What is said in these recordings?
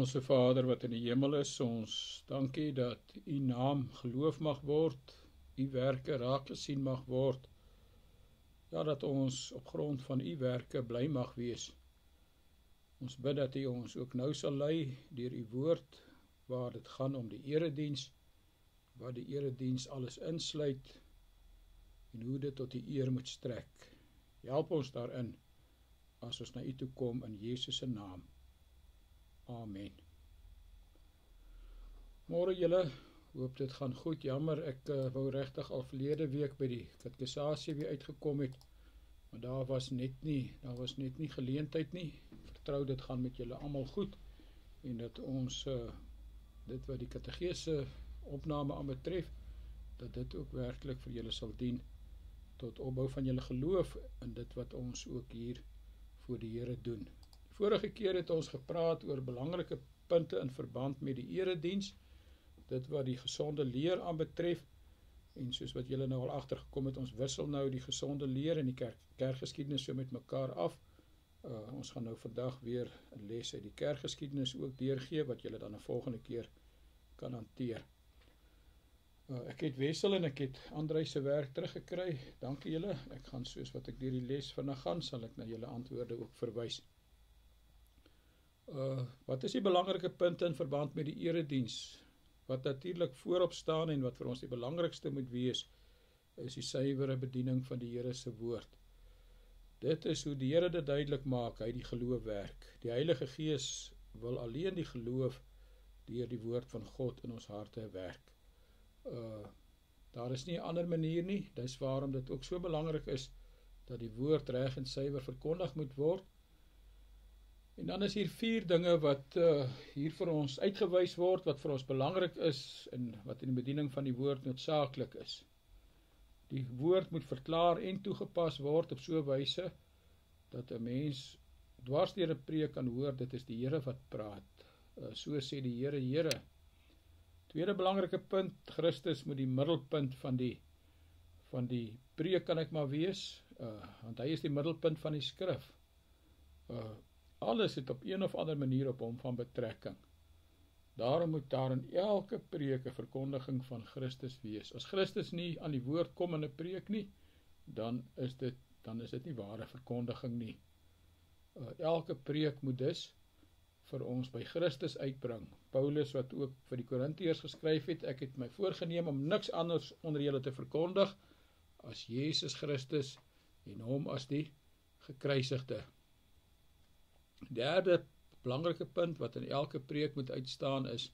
Onse Vader wat in die hemel is, ons dankie dat U naam geloof mag word, U werke raak gesien mag word, ja, dat ons op grond van U werke bly mag wees. Ons bid dat U ons ook nou sal lei deur U woord, waar dit gaan om die erediens, waar die erediens alles insluit, en hoe dit tot die eer moet strek. Help ons daarin, as ons na U toe kom in Jesus se naam. Amen. Môre julle, hoop dit gaan goed. Jammer, ek wou regtig al verlede week by die katekisasie weer uitgekom het, maar daar was net nie geleentheid nie. Vertrou dit gaan met julle almal goed, en dat ons dit wat die kategese opname aanbetref, dat dit ook werklik vir julle sal dien tot opbou van julle geloof in dit wat ons ook hier voor die Here doen. Vorige keer het ons gepraat oor belangrike punte in verband met die erediens, dit wat die gesonde leer aanbetref, en soos wat julle nou al agtergekom het, ons wissel nou die gesonde leer en die kerkgeskiedenis so met mekaar af. Ons gaan nou vandag weer 'n les uit die kerkgeskiedenis ook deurgee, wat julle dan 'n volgende keer kan hanteer. Ek het Wessel en ek het Andrei se werk teruggekry, dankie julle. Ek gaan soos wat ek deur die les vinnig gaan, sal ek na julle antwoorde ook verwys. Wat is die belangrike punte in verband met die erediens? Wat natuurlik voorop staan en wat vir ons die belangrikste moet wees, is die suiwere bediening van die Here se woord. Dit is hoe die Here dit duidelik maak, hy die geloof werk. Die Heilige Gees wil alleen die geloof deur die woord van God in ons harte werk. Daar is nie 'n ander manier nie, dis waarom dit ook so belangrik is, dat die woord reg en suiwer verkondig moet word. En dan is hier 4 dinge wat hier vir ons uitgewys word, wat vir ons belangrik is, en wat in die bediening van die woord noodsaaklik is. Die woord moet verklaar en toegepas word op so 'n wyse, dat 'n mens dwars deur 'n preek kan hoor, dit is die Here wat praat. So sê die Here, Here. Tweede belangrike punt, Christus moet die middelpunt van die preek kan ek maar wees, want hy is die middelpunt van die skrif. Alles het op een of ander manier op hom van betrekking. Daarom moet daar in elke preek 'n verkondiging van Christus wees. As Christus nie aan die woord kom in 'n preek nie, dan is dit nie ware verkondiging nie. Elke preek moet dus vir ons by Christus uitbring. Paulus, wat ook vir die Korintiërs geskryf het, ek het my voorgenem om niks anders onder julle te verkondig as Jesus Christus en hom as die gekruisigde. Derde belangrike punt wat in elke preek moet uitstaan is,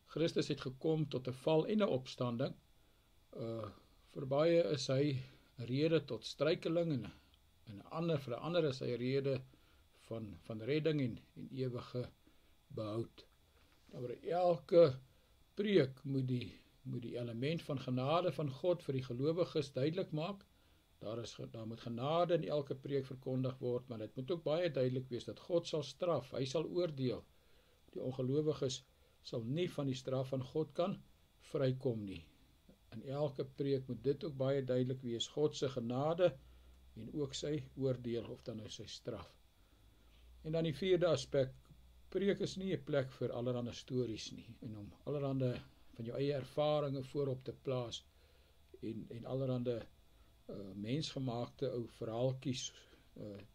Christus het gekom tot 'n val en 'n opstanding. Vir baie is hy 'n rede tot struikeling, en vir 'n ander is hy 'n rede van redding en ewige behoud. Maar elke preek moet die element van genade van God vir die gelowiges duidelik maak. Daar moet genade in elke preek verkondig word, maar dit moet ook baie duidelik wees dat God sal straf, hy sal oordeel. Die ongelowiges sal nie van die straf van God kan vrykom nie. In elke preek moet dit ook baie duidelik wees, God se genade en ook sy oordeel, of dan nou sy straf. En dan die 4de aspek, preek is nie 'n plek vir allerhande stories nie, en om allerhande van jou eie ervarings voorop te plaas, en allerhande mensgemaakte ou verhaaltjies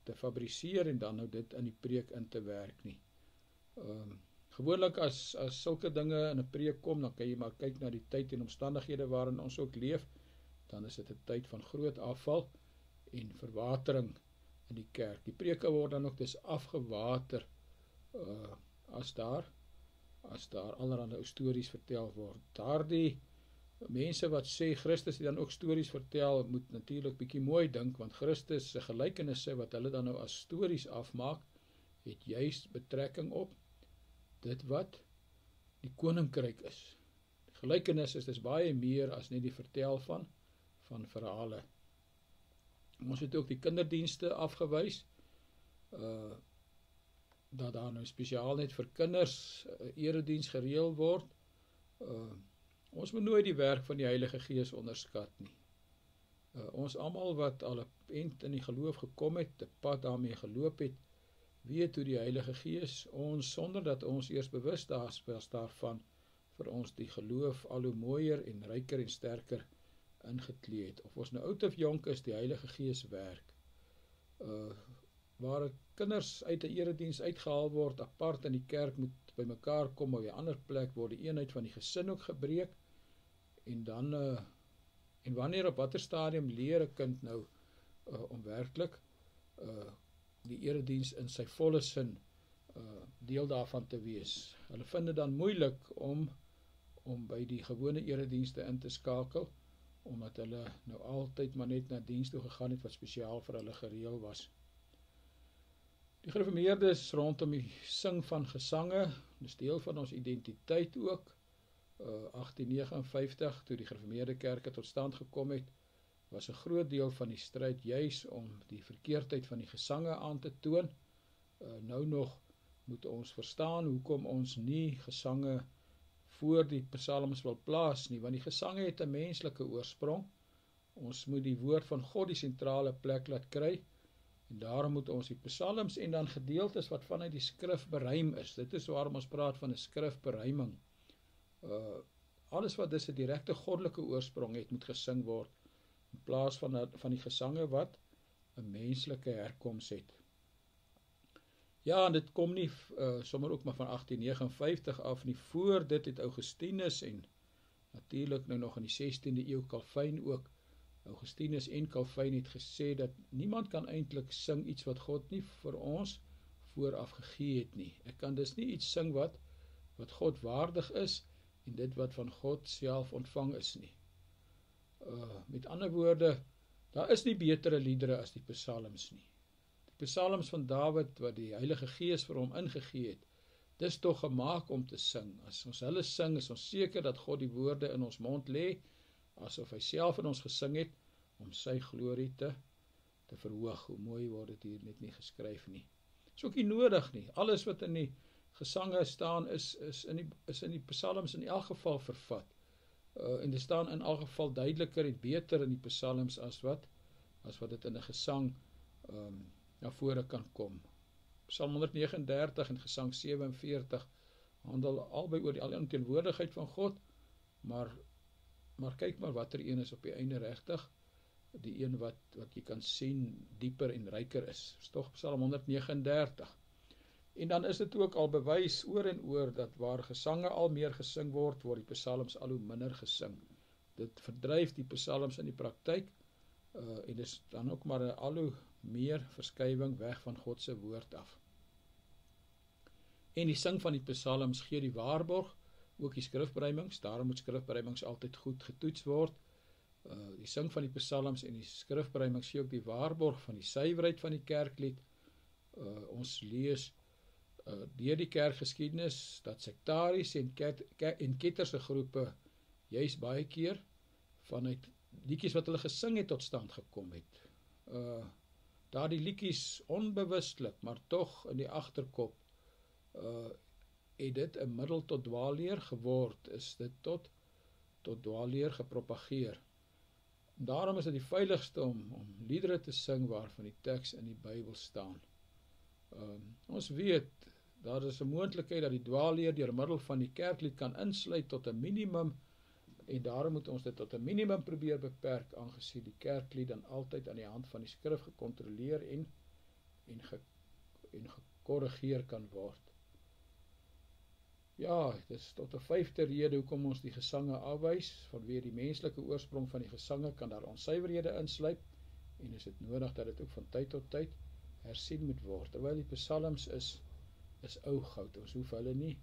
te fabriseer en dan nou dit in die preek in te werk nie. Gewoonlik as sulke dinge in 'n preek kom, dan kan jy maar kyk na die tyd en omstandighede waarin ons ook leef, dan is dit 'n tyd van groot afval en verwatering in die kerk. Die preke word dan ook dus afgewater as daar allerhande ou stories vertel word. Daardie mense wat sê Christus het dan ook stories vertel, moet natuurlik bietjie mooi dink, want Christus se gelykenisse wat hulle dan nou as stories afmaak, het juist betrekking op dit wat die koninkryk is. Die gelykenis is baie meer as net die vertel van verhale. Ons het ook die kinderdienste afgewys, dat daar nou spesiaal net vir kinders erediens gereël word. Ons moet nooit die werk van die Heilige Gees onderskat nie. Ons almal wat al 'n eind in die geloof gekom het, 'n pad daarmee geloop het, weet hoe die Heilige Gees ons, sonder dat ons eers bewus was daarvan, vir ons die geloof al hoe mooier en ryker en sterker ingeklee het. Of ons nou oud of jonk is, die Heilige Gees werk. Waar kinders uit 'n erediens uitgehaal word, apart in die kerk moet by mekaar kom, op 'n ander plek word die eenheid van die gesin ook gebreek, en dan, en wanneer op watter stadium leer 'n kind nou, om werklik, die erediens in sy volle sin, deel daarvan te wees. Hulle vind dit dan moeilik om by die gewone eredienste in te skakel, omdat hulle nou altyd maar net na diens toe gegaan het wat spesiaal vir hulle gereël was. Die gereformeerdes rondom die sing van gesange, dis deel van ons identiteit ook. 1859, toe die gereformeerde kerke tot stand gekom het, was 'n groot deel van die stryd juis om die verkeerdheid van die gesange aan te toon. Nou nog moet ons verstaan hoekom ons nie gesange voor die psalms wil plaas nie, want die gesange het 'n menslike oorsprong. Ons moet die woord van God die sentrale plek laat kry, en daarom moet ons die psalms en dan gedeeltes wat vanuit die skrif beruim is. Dit is waarom ons praat van 'n skrifberuiming. Alles wat dus 'n direkte goddelike oorsprong het, moet gesing word, in plaas van die gesange wat 'n menslike herkoms het. Ja, en dit kom nie sommer ook maar van 1859 af nie. Voor dit het Augustinus en natuurlik nou nog in die 16de eeu Calvin ook. Augustinus en Calvin het gesê dat niemand kan eintlik sing iets wat God nie vir ons vooraf gegee het nie. Ek kan dus nie iets sing wat God waardig is en dit wat van God self ontvang is nie. Met ander woorde, daar is nie betere liedere as die psalms nie. Die psalms van Dawid wat die Heilige Gees vir hom ingegee het, dis tog gemaak om te sing. As ons hulle sing, is ons seker dat God die woorde in ons mond lê, asof hy self in ons gesing het, om sy glorie te verhoog. Hoe mooi word dit hier net nie geskryf nie. Is ook nie nodig nie. Alles wat in die gesange staan, is in die psalms in elk geval vervat. En dit staan in elk geval duideliker en beter in die psalms as wat dit in 'n gesang na vore kan kom. Psalm 139 en gesang 47 handel albei oor die alomteenwoordigheid van God, maar kyk maar watter een is op die einde regtig die een wat jy kan sien dieper en ryker is. Dis tog Psalm 139. En dan is dit ook al bewys oor en oor dat waar gesange al meer gesing word die psalms al hoe minder gesing. Dit verdryf die psalms in die praktyk, en dis dan ook maar 'n al hoe meer verskywing weg van God se woord af. En die sing van die psalms gee die waarborg, ook die skrifberuimings, daarom moet skrifberuimings altyd goed getoets word. Die sing van die psalms en die skrifberuimings gee ook die waarborg van die suiwerheid van die kerklied. Ons lees deur die kerkgeskiedenis dat sektariese en ketterse groepe juis baie keer vanuit liedjies wat hulle gesing het tot stand gekom het. Daardie liedjies onbewustelik, maar tog in die agterkop, het dit 'n middel tot dwaalleer geword, is dit tot dwaalleer gepropageer. Daarom is dit die veiligste om liedere te sing waarvan die teks in die Bybel staan. Ons weet, daar is 'n moontlikheid dat die dwaalleer deur middel van die kerklied kan insluit tot 'n minimum, en daarom moet ons dit tot 'n minimum probeer beperk, aangesien die kerklied dan altyd aan die hand van die skrif gekontroleer en gekorrigeer kan word. Ja, dis tot 'n 5de rede hoekom ons die gesange afwys, vanweë die menslike oorsprong van die gesange kan daar onsuiverhede insluip, en is dit nodig dat dit ook van tyd tot tyd hersien moet word. Terwyl die psalms is ou goud, ons hoef hulle nie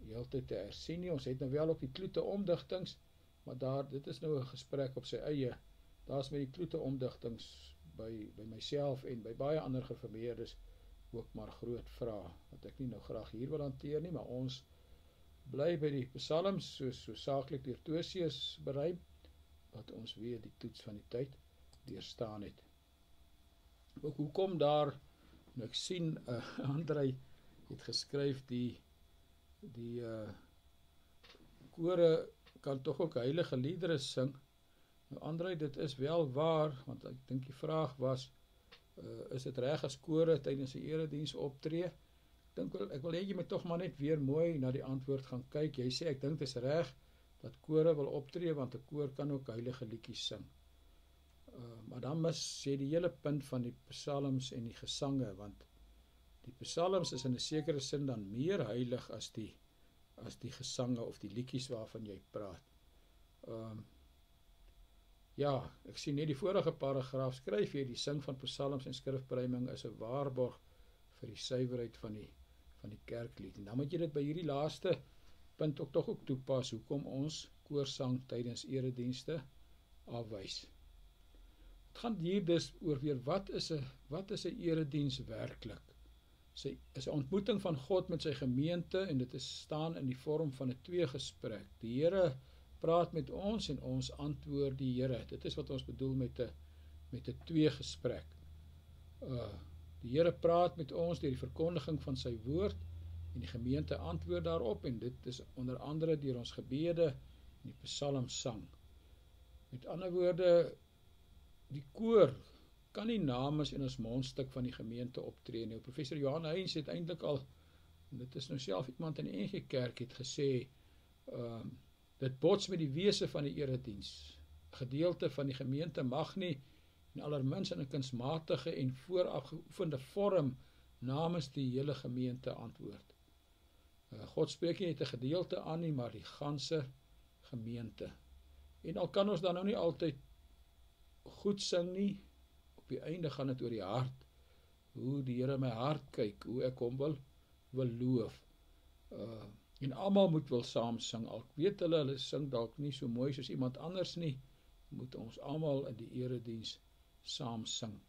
heeltyd te hersien nie. Ons het nou wel ook die kloete omdigtings, maar dit is nou 'n gesprek op sy eie. Daar's met die kloete omdigtings by myself en by baie ander gereformeerdes ook maar groot vrae, wat ek nie nou graag hier wil hanteer nie, maar ons bly by die psalms, so saaklik deur Tosius beruim, wat ons weet die toets van die tyd deurstaan het. Ook hoekom daar, nou ek sien, Andrei het geskryf, die kore kan tog ook heilige liedere sing. Nou Andrei, dit is wel waar, want ek dink die vraag was, Is dit reg as kore tydens 'n erediens optree? Ek wil hê jy moet tog maar net weer mooi na die antwoord gaan kyk. Jy sê ek dink dit is reg dat kore wil optree, want 'n koor kan ook heilige liedjies sing. Maar dan mis jy die hele punt van die psalms en die gesange, want die psalms is in 'n sekere sin dan meer heilig as die gesange of die liedjies waarvan jy praat. Ja, ek sien net die vorige paragraaf skryf hier, die sing van psalms en skrifberuiming is 'n waarborg vir die suiwerheid van die kerklied. En dan moet jy dit by hierdie laaste punt ook tog ook toepas, hoekom ons koorsang tydens eredienste afwys. Het gaan hier dus oor weer, wat is 'n erediens werklik? Is 'n ontmoeting van God met sy gemeente, en dit is staan in die vorm van 'n tweegesprek. Die Here praat met ons en ons antwoord die Here. Dit is wat ons bedoel met 'n tweegesprek. Die Here praat met ons deur die verkondiging van sy woord, en die gemeente antwoord daarop, en dit is onder andere deur ons gebede en die psalmsang. Met ander woorde, die koor kan nie namens en as mondstuk van die gemeente optree nie. Professor Johan Heyns het eintlik al, en dit is nou self iemand in die NG Kerk, het gesê, dit bots met die wese van die erediens. Gedeelte van die gemeente mag nie, en allermins in 'n kunsmatige en vooraf geoefende vorm, namens die hele gemeente antwoord. God spreek nie net 'n gedeelte aan nie, maar die ganse gemeente. En al kan ons dan nou nie altyd goed sing nie, op die einde gaan dit oor die hart, hoe die Here my hart kyk, hoe ek hom wil loof. En almal moet wil saam sing, al weet hulle sing dalk nie so mooi soos iemand anders nie, moet ons almal in die erediens saam sing.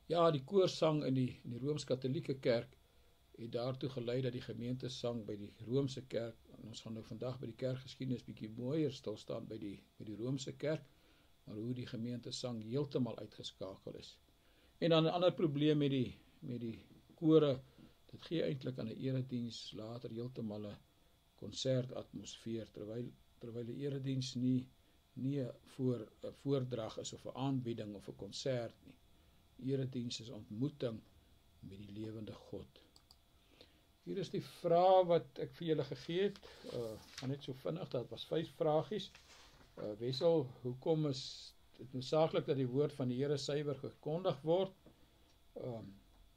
Ja, die koorsang in die Rooms-Katolieke Kerk het daartoe gelei dat die gemeente sang by die Roomse Kerk, en ons gaan nou vandag by die kerkgeskiedenis bietjie mooier stilstaan by die Roomse Kerk, maar hoe die gemeente sang heeltemal uitgeskakel is. En dan 'n ander probleem met die kore, dit gee eintlik aan 'n erediens later heeltemal 'n konsertatmosfeer, terwyl 'n erediens nie 'n voordrag is of 'n aanbieding of 'n konsert nie. Erediens is ontmoeting met die lewende God. Hier is die vraag wat ek vir julle gegee het, maar net so vinnig, dat was 5 vragies. Wessel, hoekom is dit noodsaaklik dat die woord van die Here suiwer gekondig word?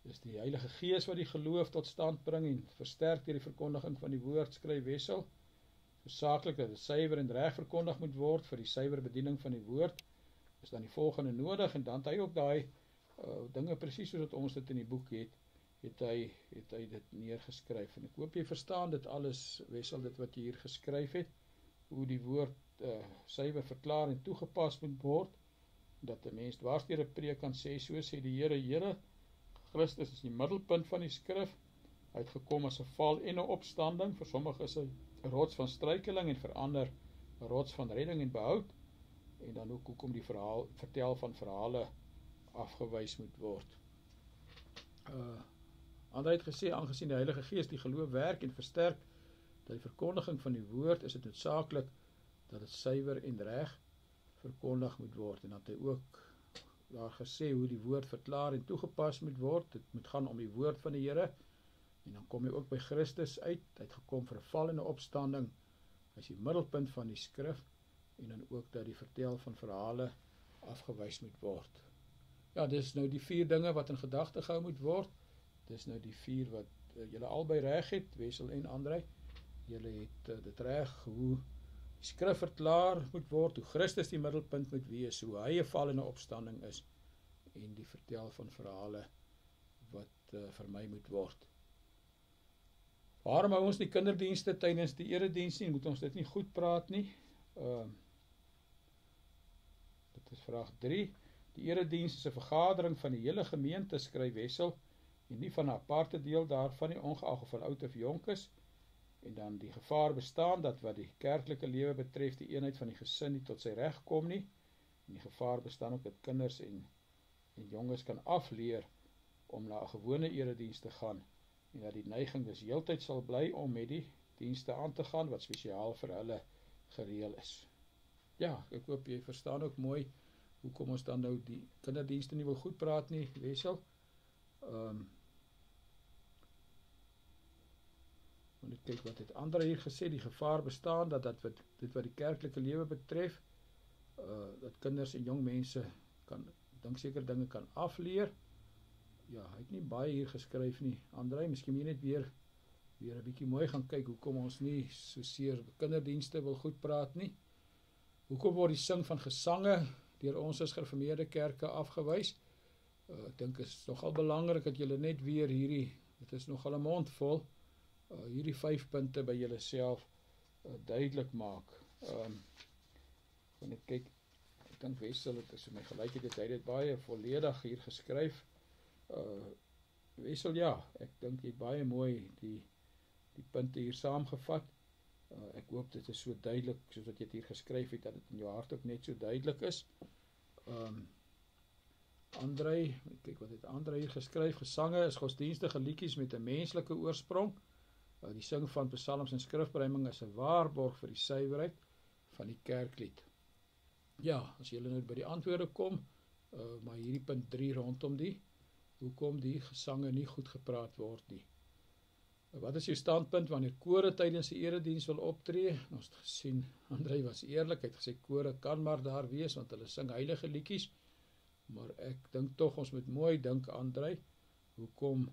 Dis die Heilige Gees wat die geloof tot stand bring en versterk deur die verkondiging van die woord, skryf Wessel. Noodsaaklik dat dit suiwer en reg verkondig moet word vir die suiwer bediening van die woord, is dan die volgende nodig, en dan het hy ook daai dinge presies soos wat ons dit in die boek het hy dit neergeskryf, en ek hoop jy verstaan dit alles, Wessel, dit wat jy hier geskryf het, hoe die woord suiwer verklaar en toegepas moet word, dat 'n mens dwars deur 'n preek kan sê, so sê die Here, Christus is die middelpunt van die skrif, hy het gekom as 'n val en 'n opstanding, vir sommige is hy 'n rots van struikeling en vir ander 'n rots van redding en behoud, en dan ook hoekom die vertel van verhale afgewys moet word. Ander het gesê, aangesien die Heilige Gees die geloof werk en versterk dat die verkondiging van die woord, is dit noodsaaklik dat dit suiwer en reg verkondig moet word, en dat hy ook daar gesê hoe die woord verklaar en toegepas moet word. Dit moet gaan om die woord van die Here, en dan kom jy ook by Christus uit. Hy het gekom vir 'n val en 'n opstanding, hy is die middelpunt van die skrif, en dan ook dat die vertel van verhale afgewys moet word. Ja, dis nou die 4 dinge wat in gedagte gehou moet word. Dis nou die 4 wat julle albei reg het, Wessel en Andrei. Julle het dit reg, hoe die skrif verklaar moet word, hoe Christus die middelpunt moet wees, hoe hy 'n val en 'n opstanding is, en die vertel van verhale wat vermy moet word. Waarom hou ons die kinderdienste tydens die erediens nie? Moet ons dit nie goed praat nie? Dit is vraag 3. Die erediens is 'n vergadering van die hele gemeente, skryf Wessel, en nie van 'n aparte deel daarvan nie, ongeag of hulle oud of jonk is. En dan die gevaar bestaan dat wat die kerklike lewe betref, die eenheid van die gesin nie tot sy reg kom nie. En die gevaar bestaan ook dat kinders en jonges kan afleer om na 'n gewone erediens te gaan, en dat die neiging dus heeltyd sal bly om met die dienste aan te gaan wat spesiaal vir hulle gereël is. Ja, ek hoop jy verstaan ook mooi hoekom ons dan nou die kinderdienste nie wil goed praat nie, Wessel. Net kyk wat het André hier gesê, die gevaar bestaan, dat dit wat die kerklike lewe betref, dat kinders en jong mense dink seker dinge kan afleer. Ja, hy het nie baie hier geskryf nie, André, miskien moet jy net weer 'n bietjie mooi gaan kyk, hoekom ons nie so seer kinderdienste wil goed praat nie. Hoekom word die sing van gesange deur ons as gereformeerde kerke afgewys? Ek dink is nogal belangrik dat julle net weer dit is nogal 'n mond vol, hierdie 5 punte by julle self duidelik maak. Net kyk, ek dink Wessel, het is my gelyk het hy dit baie volledig hier geskryf. Wessel, ja, ek dink jy het baie mooi die punte hier saamgevat. Ek hoop dit is so duidelik, soos wat jy het hier geskryf het, dat dit in jou hart ook net so duidelik is. André, kyk wat het André hier geskryf, gesange is godsdienstige liedjies met 'n menslike oorsprong. Die sing van psalms en skrifberuiming is 'n waarborg vir die suiwerheid van die kerklied. Ja, as julle nou by die antwoorde kom, maar hierdie punt 3 rondom hoekom die gesange nie goed gepraat word nie. Wat is jou standpunt wanneer kore tydens die erediens wil optree? Ons het gesien, André was eerlik, hy het gesê kore kan maar daar wees, want hulle sing heilige liedjies, maar ek dink tog, ons moet mooi dink, André, hoekom,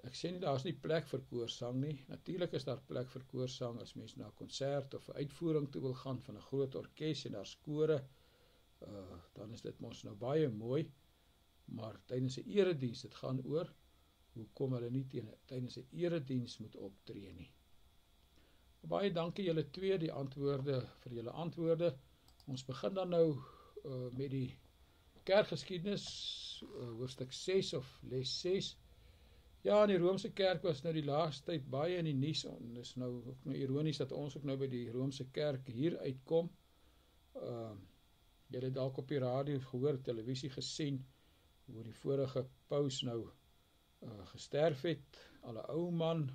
ek sê nie, daar is nie plek vir koorsang nie, natuurlik is daar plek vir koorsang, as mens na 'n konsert of 'n uitvoering toe wil gaan van 'n groot orkes en daar's kore, dan is dit mos nou baie mooi, maar tydens 'n erediens, dit gaan oor, hoekom hulle nie tydens 'n erediens moet optree nie. Baie dankie julle twee, die antwoorde, vir julle antwoorde. Ons begin dan nou met die kerkgeskiedenis, hoofstuk 6 of les 6. Ja, in die Romeinse kerk was nou die laaste tyd baie in die nuus, en dit is nou ook nou ironies dat ons ook nou by die Romeinse kerk hier uitkom. Julle het dalk op die radio gehoor, televisie gesien, hoe die vorige paus nou gesterf het, al 'n ou man,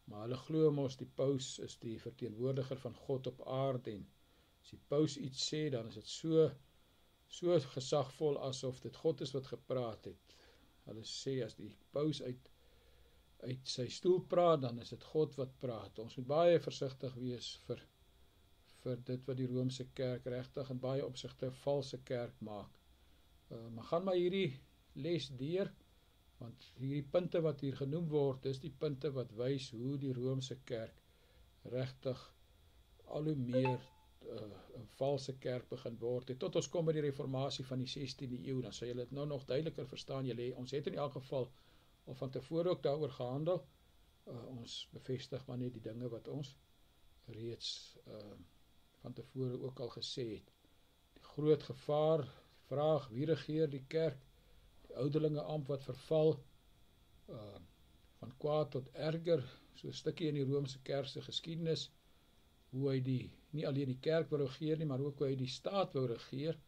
maar hulle glo mos die paus is die verteenwoordiger van God op aarde, en as die paus iets sê, dan is dit so gesagvol asof dit God is wat gepraat het. Hulle sê as die paus uit sy stoel praat, dan is dit God wat praat. Ons moet baie versigtig wees vir dit wat die Romeinse kerk regtig in baie opsigte valse kerk maak. Maar gaan maar hierdie les deur, want hierdie punte wat hier genoem word, is die punte wat wys hoe die Romeinse kerk regtig al hoe meer 'n valse kerk begin word het, tot ons kom by die reformatie van die 16de eeu, dan sal julle dit nou nog duideliker verstaan. Ons het in elk geval al van tevore ook daaroor gehandel, ons bevestig maar net die dinge wat ons reeds van tevore ook al gesê het. Die groot gevaar, vraag, wie regeer die kerk, die ouderlinge ampt wat verval, van kwaad tot erger, so 'n stukkie in die Romeinse kerk se geskiedenis, hoe hy nie alleen die kerk wou regeer nie, maar ook hoe hy die staat wou regeer,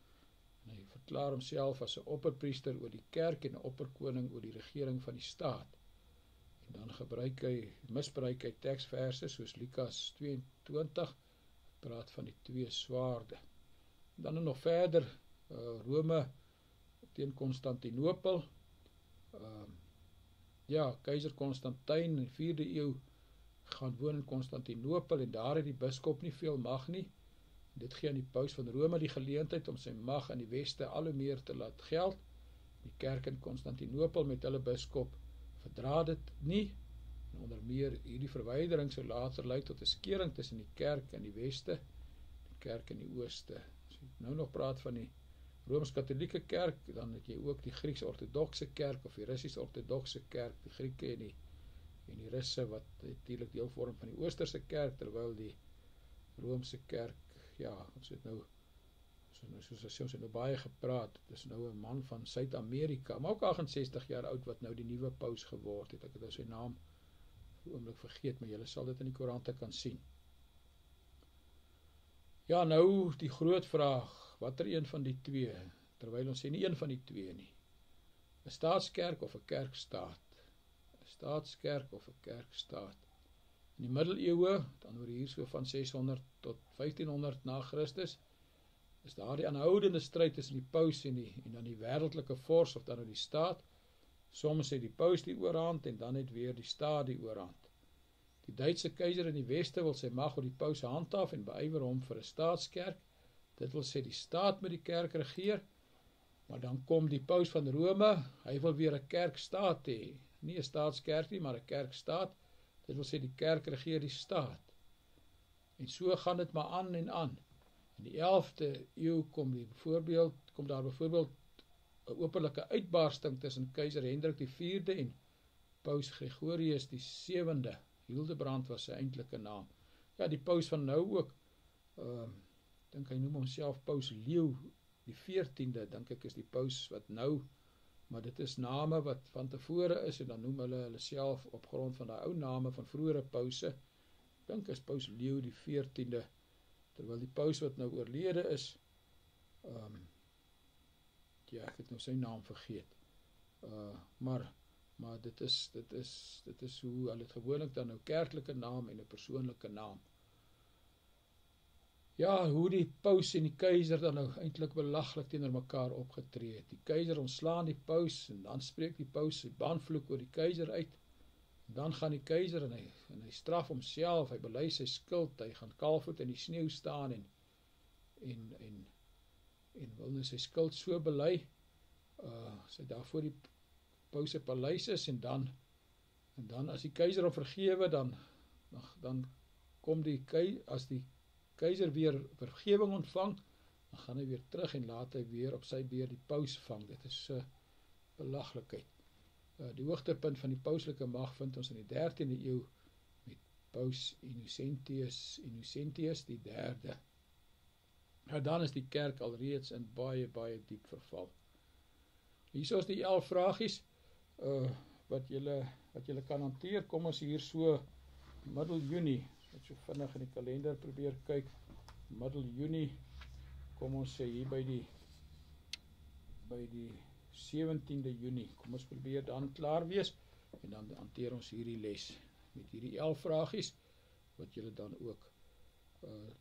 en hy verklaar homself as 'n opperpriester oor die kerk en 'n opperkoning oor die regering van die staat. En dan misbruik hy teksverse soos Lukas 22, praat van die 2 swaarde. En dan nog verder, Rome teen Konstantinopel, keiser Konstantyn in die 4de eeu gaan woon in Konstantinopel, en daar het die biskop nie veel mag nie. Dit gee aan die paus van Rome die geleentheid om sy mag in die weste al hoe meer te laat geld. Die kerk in Konstantinopel met hulle biskop verdra dit nie, en onder meer hierdie verwydering sou later lei tot 'n skering tussen die kerk in die weste, die kerk in die ooste. As jy nou nog praat van die Rooms-Katholieke kerk, dan het jy ook die Grieks-Ortodokse kerk, of die Russies-Ortodokse kerk, die Grieke en die Russe, wat natuurlik deel vorm van die Oosterse kerk, terwyl die Roomse kerk, ons het nou, soos ons het nou baie gepraat, dit is nou 'n man van Suid-Amerika, maar ook 68 jaar oud, wat nou die nuwe paus geword het. Ek het nou sy naam vir 'n oomblik vergeet, maar julle sal dit in die koerante kan sien. Ja, nou die groot vraag, watter een van die twee, terwyl ons sê nie een van die twee nie, 'n staatskerk of 'n kerkstaat, 'n staatskerk of 'n kerkstaat. In die middeleeue, dan oor hier so van 600 tot 1500 na Christus, is daar die aanhoudende stryd tussen die paus en dan die wêreldlike vors, of dan nou die staat. Soms het die paus die oorhand, en dan het weer die staat die oorhand. Die Duitse keiser in die weste wil sy mag oor die paus handhaaf en beywer hom vir 'n staatskerk. Dit wil sê die staat moet die kerk regeer, maar dan kom die paus van Rome, hy wil weer 'n kerkstaat hê. Nie 'n staatskerk nie, maar 'n kerkstaat. Dit wil sê die kerk regeer die staat. En so gaan dit maar aan en aan. In die 11de eeu kom daar byvoorbeeld 'n openlike uitbarsting tussen keiser Hendrik IV en paus Gregorius VII. Hildebrand was sy eintlike naam. Ja, die paus van nou ook, dink hy noem homself paus Leo die 14de, dink ek is die paus wat nou, maar dit is name wat van tevore is, en dan noem hulle self op grond van die ou name van vroeëre pause. Dink is paus Leo die 14de, terwyl die paus wat nou oorlede is, ja, ek het nou sy naam vergeet, maar dit is hoe hulle het gewoonlik dan nou kerklike naam en 'n persoonlike naam. Ja, hoe die paus en die keiser dan nou eintlik belaglik teenoor mekaar opgetree het. Die keiser ontslaan die paus, en dan spreek die paus sy banvloek oor die keiser uit. En dan gaan die keiser en hy straf homself, hy bely sy skuld, hy gaan kaalvoet in die sneeu staan en wil nou sy skuld so bely, sy daar voor die paus se paleis is, en dan as die keiser hom vergewe, dan kom as die keiser weer vergewing ontvang, dan gaan hy weer terug en laat hy weer op sy beurt die paus vang. Dit is belaglikheid. Die hoogtepunt van die pauslike mag vind ons in die 13de eeu met paus Innocentius die derde. Nou dan is die kerk alreeds in baie, baie diep verval. Hier is die 11 vragies wat julle kan hanteer. Kom ons hier so middel Junie, wat so vinnig in die kalender probeer kyk, middel Junie, kom ons sê hier by die 17de Junie, kom ons probeer dan klaar wees, en dan hanteer ons hierdie les, met hierdie 11 vragies, wat julle dan ook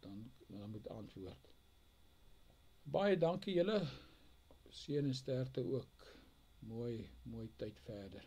dan moet antwoord. Baie dankie julle, seën en sterkte ook, mooi tyd verder.